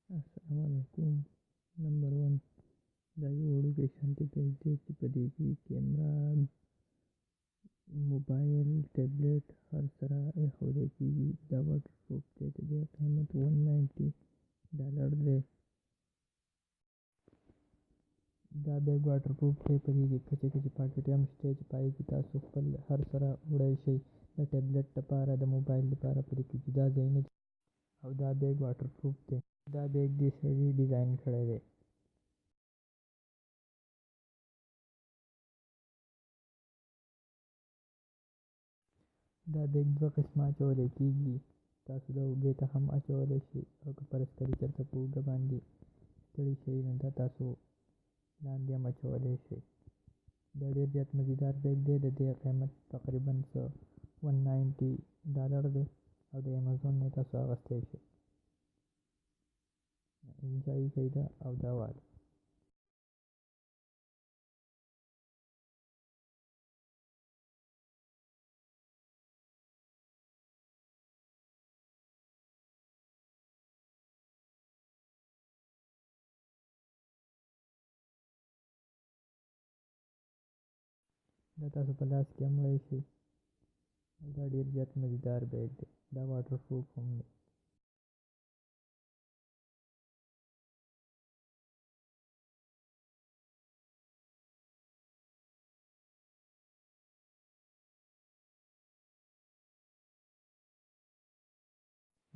Assalamualaikum. Number one, the education technology पदी की camera mobile tablet हर तरह होने की द वाटरप्रूफ थे दे कीमत $190 दे द बैग वाटरप्रूफ थे पदी की कचे कचे पाकेट हम स्टेज पाई की तासु पल हर तरह उड़ाई शई द टैबलेट टपारा द मोबाइल टपारा पदी की जुदा जाइन और द बैग वाटरप्रूफ थे द बैग दी सही डिज़ाइन खड़े दे دا بیگ دوه قسمه اچولی کېږي. تاسو د اوږې ته هم اچولی شئ او که فرض کړئ چېرته په اوږه باندې ستړي شئ نو دا تاسو لاندې هم اچولی شئ. دا ډېر زیات مزیدار بیگ دی. د دې قیمت تقریبا څه $190 دی او د امازون نه تاسو اخیستی شئ. انجوای کوئ دا او دا والی. دا تاسو په لاس کې هم وړی شئ او دا ډېر زیات مزیدار بیگ دی. دا واټرپروف هم دی.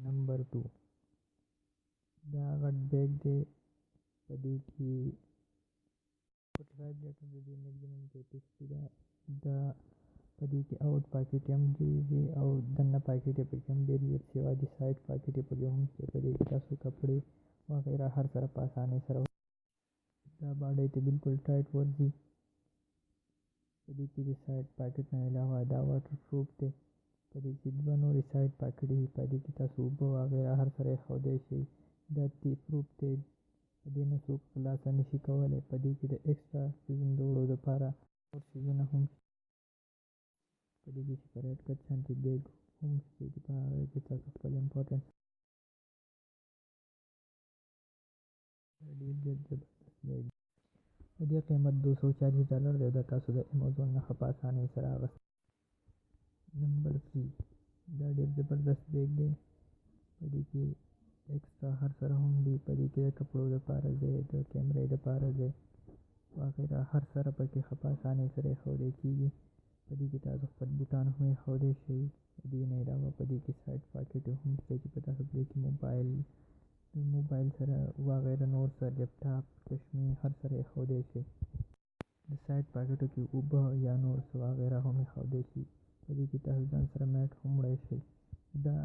نمبر 2 دا غټ بیگ دی. په دې کې 45 لیټر د دې میکزیمم کیپیسټي ده. دا په دې کې اوټ پاکټ هم ډېر دي او دننه پاکټ یې پکې هم ډېر زیات سوي دي. سایډ پاکټ یې پکې هم شته. په دې کې تاسو کپړې وغیره هر سره په اسانۍ سره دا باډۍ ته بالکل ټایټ ورځي. په دې کې د سایډ پاکټ نه علاوه دا واټرپروف دی. په دې کې دوه نورې سایډ پاکټ دي. په دې کې تاسو اوبه وغیره هر سره ایښودی شئ. دا تیپ پروف دی. په دې نه څوک خلاصه نشي کولی. په دې کې د ایکسټرا سیزن د وړو دپاره نور سیزونه هم شته. په دې کې سپریټ کټ شانتې بیګ هم شته چې په هغې کې تاسو خپل امپورټنټ ډېر ډېر زبردست بیګ دی. د دې قیمت $240 دی او دا تاسو د امازون څخه په اسانۍ سره اخیستی. نمبر 3 دا ډېر زبردست بیګ دی. په دې کې ایکسټرا هر سره هم دي. په دې کې د کپړو دپاره ځای، د کیمرې دپاره ځای وغیره هر سره پکې ښه په اسانۍ سره ایښودی کېږي. په دې کې تاسو خپل بوټان هم ایښودی شئ. د دې نه علاوه په دې کې سایډ پاکټ هم شته چې په تاسو په دې کې موبایل سره وغیره نور څه لیپټاپ چشمې هر سره ایښودی شئ. د سایډ پاکټو کې اوبه یا نور څه وغیره هم ایښودی شي. په دې کې تاسو ځان سره میټ هم وړی شئ. دا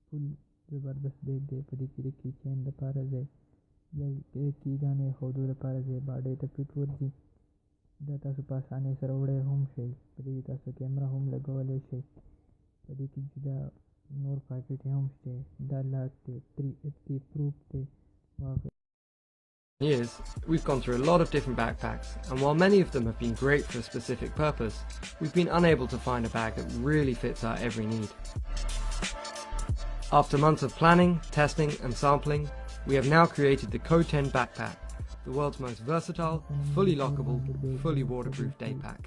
فل زبردست بیگ دی. په دې کې د کی چین دپاره ځای یا د کیګانو ایښودو دپاره ځای باډۍ ته فټ ورځي. دا تاسو په اسانۍ سره وړی هم شئ. په دې کې تاسو کیمره هم لګولی شئ. په دې کې جدا نور پاکټ هم شته. دا لاک دی. تیپ پروف دی. Years, we've gone through a lot of different backpacks, and while many of them have been great for a specific purpose, we've been unable to find a bag that really fits our every need. After months of planning, testing and sampling, we have now created the Code 10 backpack, the world's most versatile, fully lockable, fully waterproof day pack.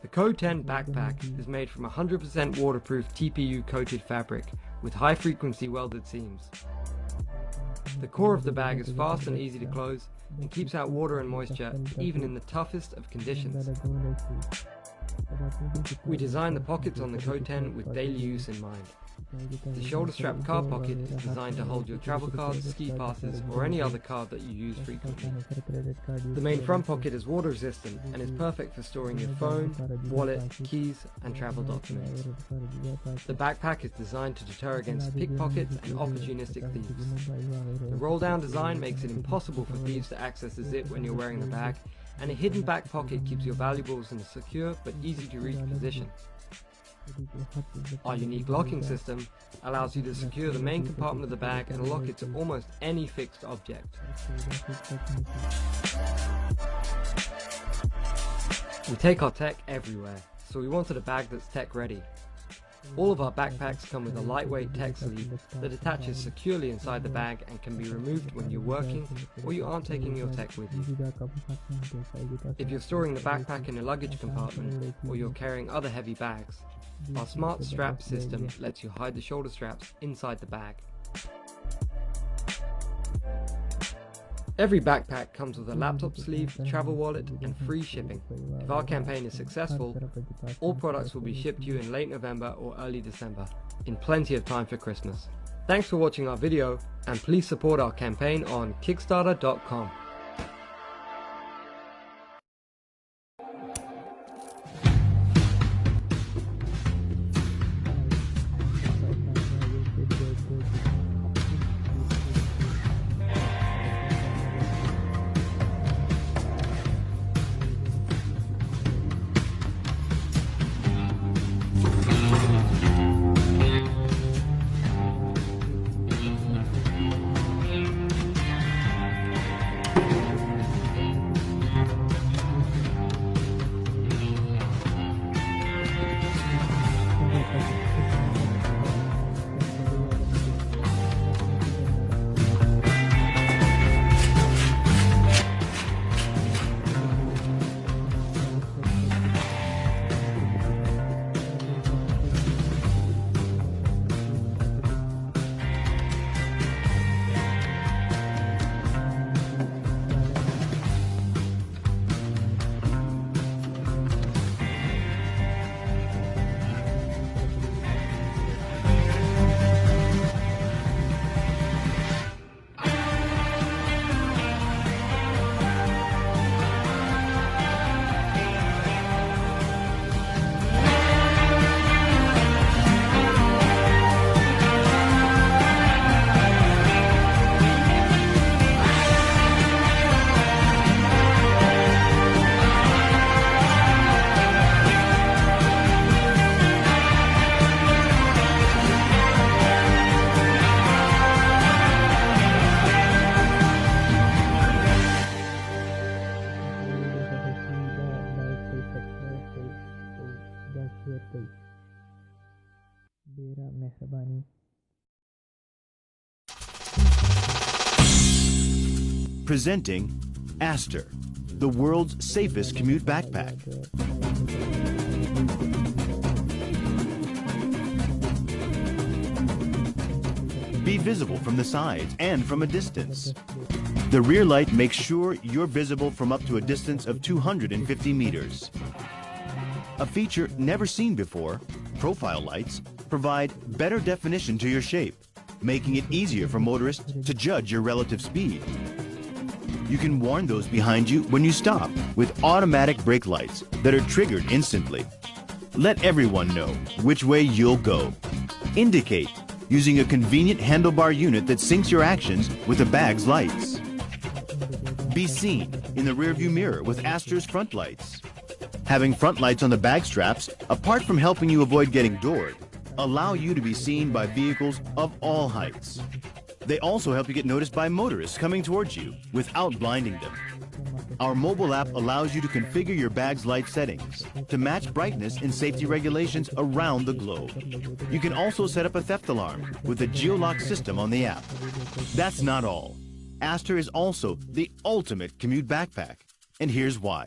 The Code 10 backpack is made from 100% waterproof TPU coated fabric with high frequency welded seams. The core of the bag is fast and easy to close and keeps out water and moisture even in the toughest of conditions. We designed the pockets on the Code 10 with daily use in mind. The shoulder strap card pocket is designed to hold your travel cards, ski passes or any other card that you use frequently. The main front pocket is water resistant and is perfect for storing your phone, wallet, keys and travel documents. The backpack is designed to deter against pickpockets and opportunistic thieves. The roll down design makes it impossible for thieves to access the zip when you're wearing the bag, and a hidden back pocket keeps your valuables in a secure but easy to reach position. Our unique locking system allows you to secure the main compartment of the bag and lock it to almost any fixed object. We take our tech everywhere, so we wanted a bag that's tech ready. All of our backpacks come with a lightweight tech sleeve that attaches securely inside the bag and can be removed when you're working or you aren't taking your tech with you. If you're storing the backpack in a luggage compartment or you're carrying other heavy bags, our smart strap system lets you hide the shoulder straps inside the bag. Every backpack comes with a laptop sleeve, travel wallet and free shipping. If our campaign is successful, all products will be shipped to you in late November or early December, in plenty of time for Christmas. Thanks for watching our video, and please support our campaign on Kickstarter.com. Presenting Aster, the world's safest commute backpack. Be visible from the sides and from a distance. The rear light makes sure you're visible from up to a distance of 250 meters. A feature never seen before, profile lights provide better definition to your shape, making it easier for motorists to judge your relative speed. You can warn those behind you when you stop with automatic brake lights that are triggered instantly. Let everyone know which way you'll go. Indicate using a convenient handlebar unit that syncs your actions with the bag's lights. Be seen in the rearview mirror with Aster's front lights. Having front lights on the bag straps, apart from helping you avoid getting doored, allow you to be seen by vehicles of all heights. They also help you get noticed by motorists coming towards you without blinding them. Our mobile app allows you to configure your bag's light settings to match brightness and safety regulations around the globe. You can also set up a theft alarm with a geolock system on the app. That's not all. Aster is also the ultimate commute backpack, and here's why.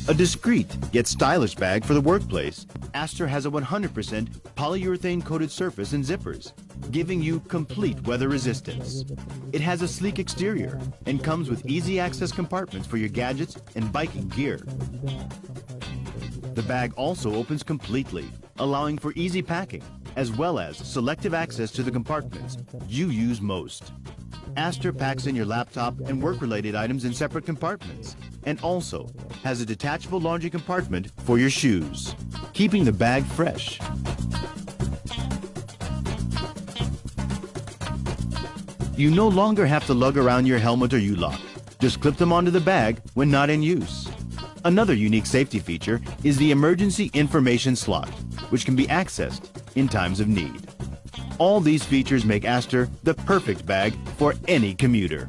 A discreet yet stylish bag for the workplace, Aster has a 100% polyurethane-coated surface and zippers, giving you complete weather resistance. It has a sleek exterior and comes with easy access compartments for your gadgets and biking gear. The bag also opens completely, allowing for easy packing, as well as selective access to the compartments you use most. Aster packs in your laptop and work-related items in separate compartments, and also has a detachable laundry compartment for your shoes, keeping the bag fresh. You no longer have to lug around your helmet or U-lock. Just clip them onto the bag when not in use. Another unique safety feature is the emergency information slot, which can be accessed in times of need. All these features make Aster the perfect bag for any commuter.